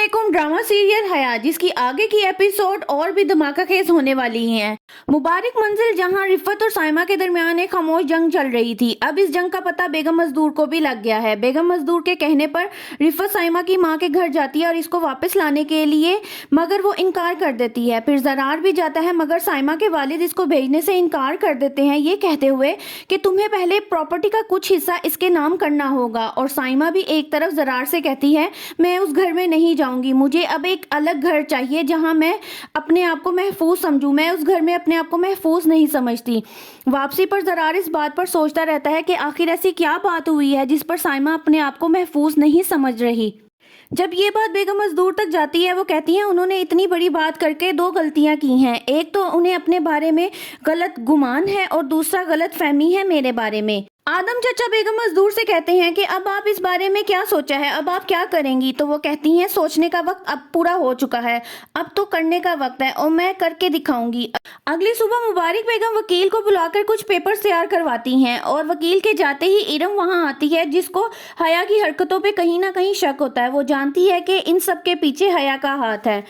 अस्सलामुअलैकुम। Drama serial हया जिसकी आगे की एपिसोड और भी धमाका खेज होने वाली हैं। मुबारक मंजिल जहां रिफत और साइमा के दरमियान एक खामोश जंग चल रही थी, अब इस जंग का पता बेगम मजदूर को भी लग गया है। बेगम मजदूर के कहने पर रिफत साइमा की मां के घर जाती है और इसको वापस लाने के लिए, मगर वो इनकार कर देती है। फिर जरार भी जाता है मगर साइमा के वालिद इसको भेजने से इनकार कर देते हैं, ये कहते हुए कि तुम्हें पहले प्रॉपर्टी का कुछ हिस्सा इसके नाम करना होगा। और साइमा भी एक तरफ जरार से कहती है मैं उस घर में नहीं जाऊंगी, मुझे अब एक अलग घर चाहिए जहां मैं अपने आप को महफूज समझूं। मैं उस घर में अपने आप को महफूज नहीं समझती। वापसी पर जरार इस बात पर सोचता रहता है कि आखिर ऐसी क्या बात हुई है जिस पर साइमा अपने आप को महफूज नहीं समझ रही। जब ये बात बेगम मजदूर तक जाती है, वो कहती हैं उन्होंने इतनी बड़ी बात करके दो गलतियां की हैं। एक तो उन्हें अपने बारे में गलत गुमान है और दूसरा गलत फहमी है मेरे बारे में। आदम चचा बेगम मजदूर से कहते हैं कि अब आप इस बारे में क्या सोचा है, अब आप क्या करेंगी। तो वो कहती हैं सोचने का वक्त अब पूरा हो चुका है, अब तो करने का वक्त है और मैं करके दिखाऊंगी। अगली सुबह मुबारक बेगम वकील को बुलाकर कुछ पेपर्स तैयार करवाती हैं और वकील के जाते ही इरम वहां आती है, जिसको हया की हरकतों पे कहीं ना कहीं शक होता है। वो जानती है कि इन सब के पीछे हया का हाथ है।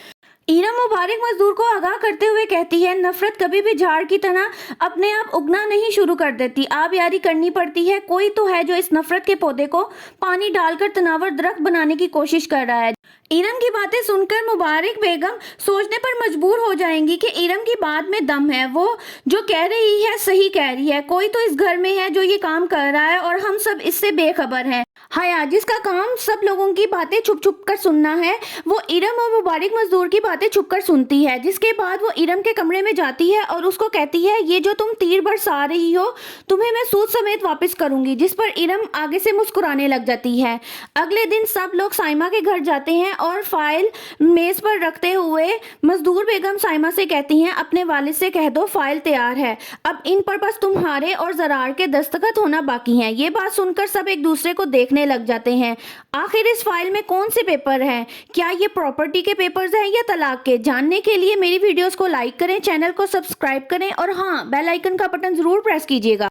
इरम मुबारक मजदूर को आगाह करते हुए कहती है नफरत कभी भी झाड़ की तरह अपने आप उगना नहीं शुरू कर देती, आप यारी करनी पड़ती है। कोई तो है जो इस नफरत के पौधे को पानी डालकर तनावर दरख्त बनाने की कोशिश कर रहा है। इरम की बातें सुनकर मुबारक बेगम सोचने पर मजबूर हो जाएंगी कि इरम की बात में दम है, वो जो कह रही है सही कह रही है। कोई तो इस घर में है जो ये काम कर रहा है और हम सब इससे बेखबर हैं। हया जिसका काम सब लोगों की बातें छुप छुप कर सुनना है, वो इरम और मुबारक मजदूर की बातें छुप कर सुनती है। जिसके बाद वो इरम के कमरे में जाती है और उसको कहती है ये जो तुम तीर बरसा रही हो तुम्हें मैं सूद समेत वापस करूंगी। जिस पर इरम आगे से मुस्कुराने लग जाती है। अगले दिन सब लोग साइमा के घर जाते हैं और फाइल मेज पर रखते हुए मजदूर बेगम साइमा से कहती हैं अपने वालिद से कह दो फाइल तैयार है, अब इन पर बस तुम्हारे और जरार के दस्तखत होना बाकी हैं। ये बात सुनकर सब एक दूसरे को देखने लग जाते हैं। आखिर इस फाइल में कौन से पेपर हैं? क्या ये प्रॉपर्टी के पेपर्स हैं या तलाक के? जानने के लिए मेरी वीडियोस को लाइक करें, चैनल को सब्सक्राइब करें और हाँ, बेल आइकन का बटन जरूर प्रेस कीजिएगा।